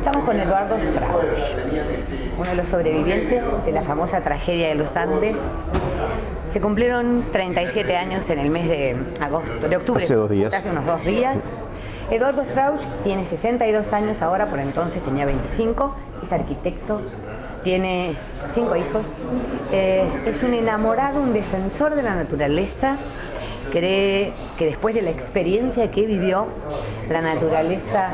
Estamos con Eduardo Strauch, uno de los sobrevivientes de la famosa tragedia de los Andes. Se cumplieron 37 años en el mes de octubre, hace 2 días. Hace unos 2 días. Eduardo Strauch tiene 62 años ahora, por entonces tenía 25, es arquitecto, tiene 5 hijos, es un enamorado, un defensor de la naturaleza. Cree que después de la experiencia que vivió, la naturaleza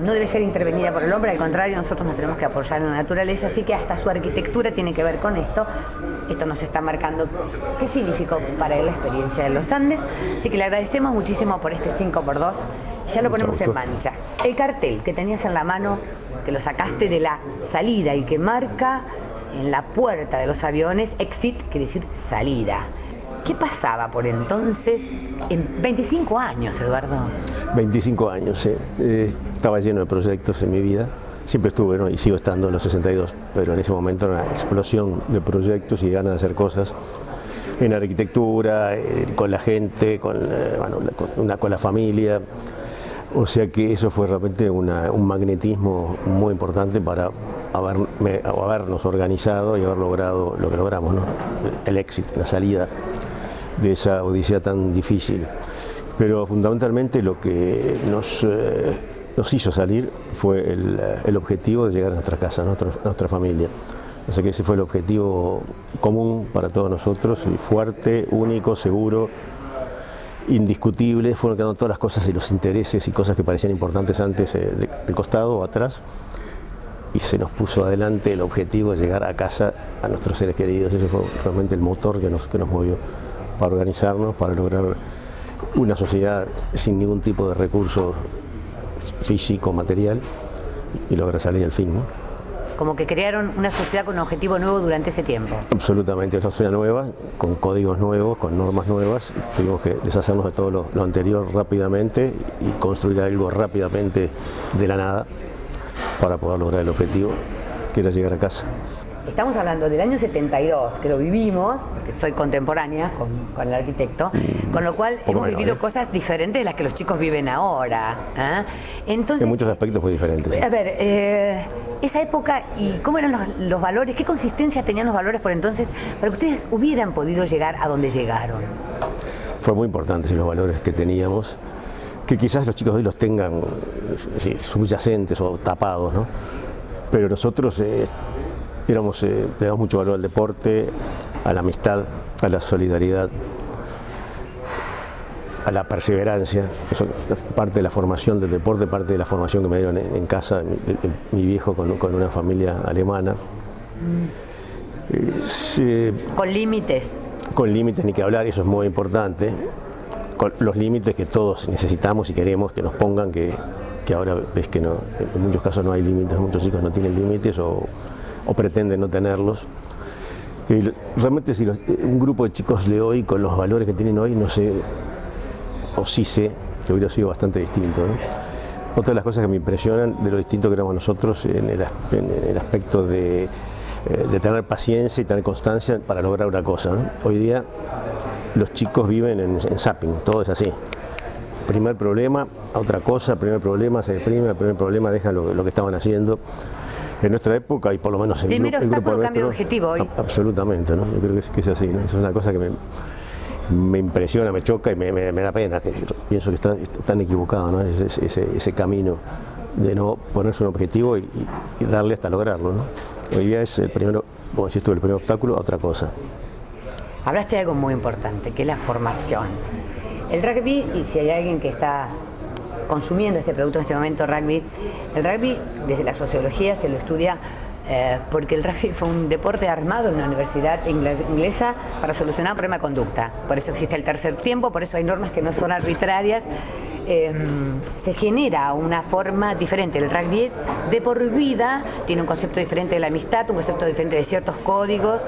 no debe ser intervenida por el hombre, al contrario, nosotros nos tenemos que apoyar en la naturaleza, así que hasta su arquitectura tiene que ver con esto. Esto nos está marcando qué significó para él la experiencia de los Andes, así que le agradecemos muchísimo por este 5x2, ya lo ponemos en mancha. El cartel que tenías en la mano, que lo sacaste de la salida y que marca en la puerta de los aviones, exit, quiere decir salida. ¿Qué pasaba por entonces? En 25 años, Eduardo. 25 años, sí. Estaba lleno de proyectos en mi vida. Siempre estuve, ¿no? Y sigo estando en los 62, pero en ese momento era una explosión de proyectos y ganas de hacer cosas en arquitectura, con la gente, con la familia. O sea que eso fue realmente un magnetismo muy importante para habernos organizado y haber logrado lo que logramos, ¿no? El éxito, la salida de esa odisea tan difícil. Pero fundamentalmente lo que nos hizo salir fue el objetivo de llegar a nuestra casa, a nuestra familia. O sea que ese fue el objetivo común para todos nosotros, y fuerte, único, seguro, indiscutible. Fueron quedando todas las cosas y los intereses y cosas que parecían importantes antes de costado o atrás, y se nos puso adelante el objetivo de llegar a casa a nuestros seres queridos. Ese fue realmente el motor que nos movió para organizarnos, para lograr una sociedad sin ningún tipo de recurso físico, material, y lograr salir al fin, ¿no? Como que crearon una sociedad con un objetivo nuevo durante ese tiempo. Absolutamente, una sociedad nueva, con códigos nuevos, con normas nuevas. Tuvimos que deshacernos de todo lo anterior rápidamente y construir algo rápidamente de la nada para poder lograr el objetivo, que era llegar a casa. Estamos hablando del año 72, que lo vivimos, porque soy contemporánea con el arquitecto, con lo cual hemos vivido cosas diferentes de las que los chicos viven ahora. Entonces, en muchos aspectos muy diferentes. A ver, esa época y cómo eran los valores, qué consistencia tenían los valores por entonces, para que ustedes hubieran podido llegar a donde llegaron. Fue muy importante los valores que teníamos, que quizás los chicos hoy los tengan subyacentes o tapados, ¿no? Pero nosotros le damos mucho valor al deporte, a la amistad, a la solidaridad, a la perseverancia. Eso es parte de la formación del deporte, parte de la formación que me dieron en casa, mi viejo con una familia alemana. Con límites. Con límites ni que hablar, eso es muy importante. Con los límites que todos necesitamos y queremos que nos pongan, que ahora ves que no, en muchos casos no hay límites, muchos chicos no tienen límites o pretenden no tenerlos. Y realmente si un grupo de chicos de hoy con los valores que tienen hoy, no sé, o sí sé, que hubiera sido bastante distinto, ¿no? Otra de las cosas que me impresionan de lo distinto que éramos nosotros en el aspecto de tener paciencia y tener constancia para lograr una cosa, ¿no? Hoy día los chicos viven en zapping, todo es así. Primer problema, a otra cosa, primer problema, se deprime, el primer problema dejan lo que estaban haciendo. En nuestra época, y por lo menos en el grupo nuestro, cambio de objetivo hoy. Absolutamente, ¿no? Yo creo que es así, ¿no? Eso es una cosa que me impresiona, me choca y me da pena, que pienso que están equivocados, ¿no? Ese camino de no ponerse un objetivo y darle hasta lograrlo, ¿no? Hoy día es el primer obstáculo a otra cosa. Hablaste de algo muy importante, que es la formación. El rugby, y si hay alguien que está consumiendo este producto en este momento, el rugby desde la sociología se lo estudia porque el rugby fue un deporte armado en una universidad inglesa para solucionar un problema de conducta. Por eso existe el tercer tiempo, por eso hay normas que no son arbitrarias. Se genera una forma diferente. El rugby de por vida tiene un concepto diferente de la amistad, un concepto diferente de ciertos códigos.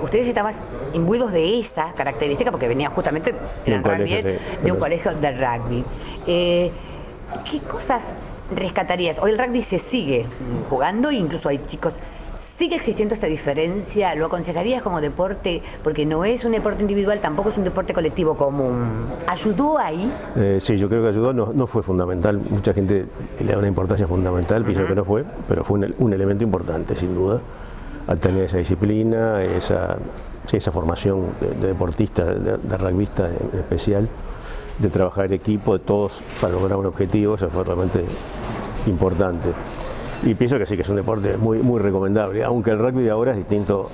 Ustedes estaban imbuidos de esa característica porque venían justamente de un colegio de rugby. ¿Qué cosas rescatarías? Hoy el rugby se sigue jugando e incluso hay chicos ¿Sigue existiendo esta diferencia? ¿Lo aconsejarías como deporte? Porque no es un deporte individual, tampoco es un deporte colectivo común. ¿Ayudó ahí? Sí, yo creo que ayudó, no fue fundamental. Mucha gente le da una importancia fundamental, pienso que no fue, pero fue un elemento importante, sin duda, al tener esa disciplina, esa formación de deportista, de rugbyista en especial, de trabajar en equipo, de todos para lograr un objetivo, eso fue realmente importante. Y pienso que sí, que es un deporte muy recomendable, aunque el rugby de ahora es distinto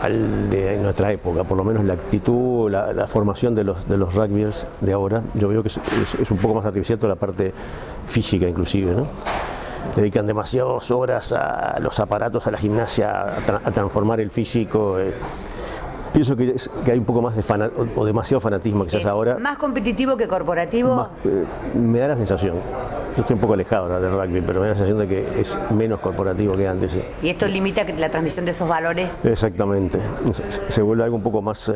al de nuestra época, por lo menos la actitud, la formación de los rugbyers de ahora, yo veo que es un poco más artificial toda la parte física inclusive, ¿no? Dedican demasiadas horas a los aparatos, a la gimnasia, a transformar el físico. Pienso que hay un poco más de o demasiado fanatismo quizás ahora. ¿Más competitivo que corporativo? Me da la sensación. Yo estoy un poco alejado ahora del rugby, pero me da la sensación de que es menos corporativo que antes. Sí. ¿Y esto limita la transmisión de esos valores? Exactamente. Se vuelve algo un poco más,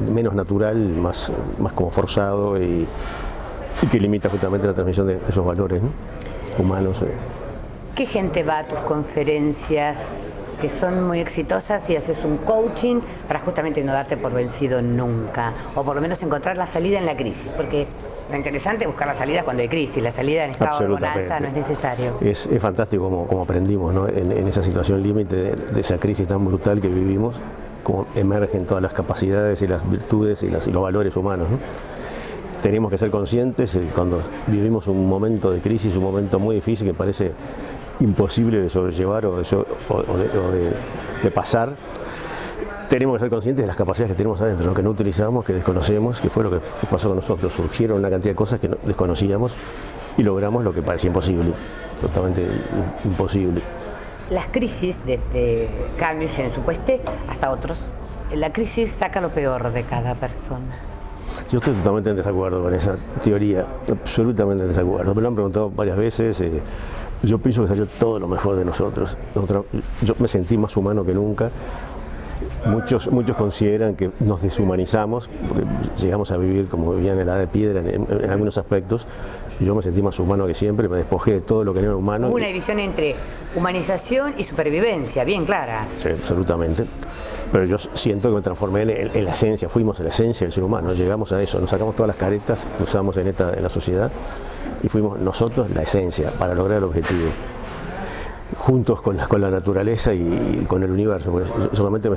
menos natural, más como forzado y que limita justamente la transmisión de esos valores, ¿no? Humanos. ¿Qué gente va a tus conferencias que son muy exitosas y haces un coaching para justamente no darte por vencido nunca? O por lo menos encontrar la salida en la crisis, porque lo interesante es buscar la salida cuando hay crisis, la salida en estado de bonanza no es necesario. Es fantástico como aprendimos, ¿no? en esa situación límite de esa crisis tan brutal que vivimos, cómo emergen todas las capacidades y las virtudes y los valores humanos, ¿no? Tenemos que ser conscientes cuando vivimos un momento de crisis, un momento muy difícil que parece imposible de sobrellevar o de pasar. Tenemos que ser conscientes de las capacidades que tenemos adentro, ¿no? Que no utilizamos, que desconocemos, que fue lo que pasó con nosotros. Surgieron una cantidad de cosas que desconocíamos y logramos lo que parecía imposible, totalmente imposible. Las crisis, desde Camus en su pueste hasta otros, la crisis saca lo peor de cada persona. Yo estoy totalmente en desacuerdo con esa teoría, absolutamente en desacuerdo. Me lo han preguntado varias veces. Yo pienso que salió todo lo mejor de nosotros. Yo me sentí más humano que nunca. Muchos consideran que nos deshumanizamos, porque llegamos a vivir como vivían en la edad de piedra en algunos aspectos. Yo me sentí más humano que siempre, me despojé de todo lo que no era humano. Hubo una división entre humanización y supervivencia, bien clara. Sí, absolutamente. Pero yo siento que me transformé en la esencia, fuimos en la esencia del ser humano, llegamos a eso, nos sacamos todas las caretas que usamos en la sociedad y fuimos nosotros la esencia para lograr el objetivo. Juntos con la naturaleza y con el universo, porque yo solamente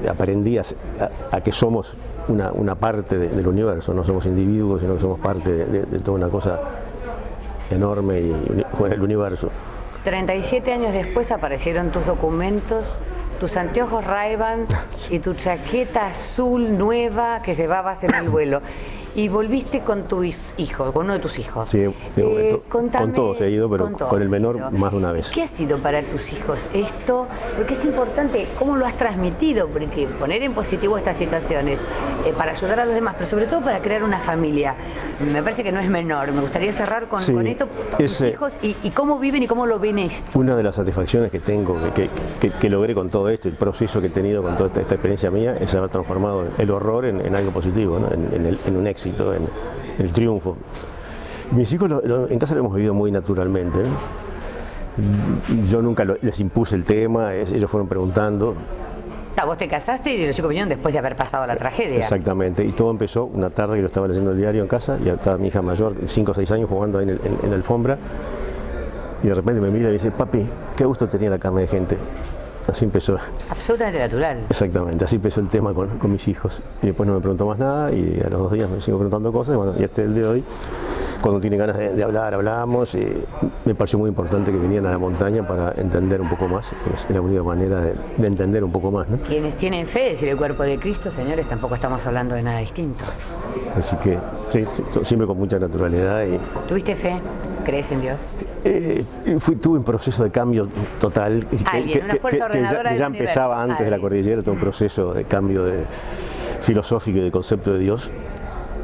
aprendí a que somos una parte del universo, no somos individuos, sino que somos parte de toda una cosa enorme con el universo. 37 años después aparecieron tus documentos, tus anteojos Ray-Ban y tu chaqueta azul nueva que llevabas en el vuelo. Y volviste con tus hijos, con uno de tus hijos. Sí, con todos he ido, pero con el menor más de una vez. ¿Qué ha sido para tus hijos esto? Porque es importante cómo lo has transmitido, porque poner en positivo estas situaciones para ayudar a los demás, pero sobre todo para crear una familia, me parece que no es menor. Me gustaría cerrar con esto, tus hijos y cómo viven y cómo lo ven esto. Una de las satisfacciones que tengo, que logré con todo esto, el proceso que he tenido con toda esta experiencia mía, es haber transformado el horror en algo positivo, ¿no? en un éxito. En el triunfo. Mis hijos en casa lo hemos vivido muy naturalmente, ¿eh? Yo nunca les impuse el tema, ellos fueron preguntando. Vos te casaste y los chicos vinieron después de haber pasado la tragedia. Exactamente, y todo empezó una tarde que yo estaba leyendo el diario en casa, y estaba mi hija mayor, 5 o 6 años, jugando ahí en la alfombra, y de repente me mira y dice: papi, qué gusto tenía la carne de gente. Así empezó. Absolutamente natural. Exactamente, así empezó el tema con mis hijos. Y después no me preguntó más nada y a los 2 días me sigo preguntando cosas. Y bueno, y este es el día de hoy. Cuando tienen ganas de hablar, hablamos. Y me pareció muy importante que vinieran a la montaña para entender un poco más. Es la única manera de entender un poco más, ¿no? Quienes tienen fe, es decir, el cuerpo de Cristo, señores, tampoco estamos hablando de nada distinto. Así que sí, siempre con mucha naturalidad. ¿Tuviste fe? ¿Crees en Dios? Tuve un proceso de cambio total. Una fuerza ordenadora que ya empezaba antes de la cordillera, todo un proceso de cambio filosófico y de concepto de Dios,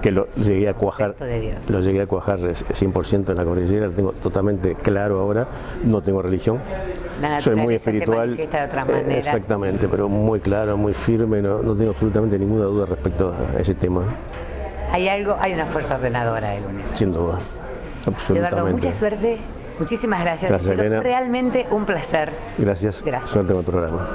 que lo llegué a cuajar 100% en la cordillera, lo tengo totalmente claro ahora, no tengo religión. Soy muy espiritual, se de otras maneras. Exactamente, pero muy claro, muy firme, no tengo absolutamente ninguna duda respecto a ese tema. Hay una fuerza ordenadora del universo. Sin duda, absolutamente. Eduardo, mucha suerte. Muchísimas gracias. Gracias, Ha sido Elena. realmente un placer. Gracias. Gracias. Suerte con tu programa.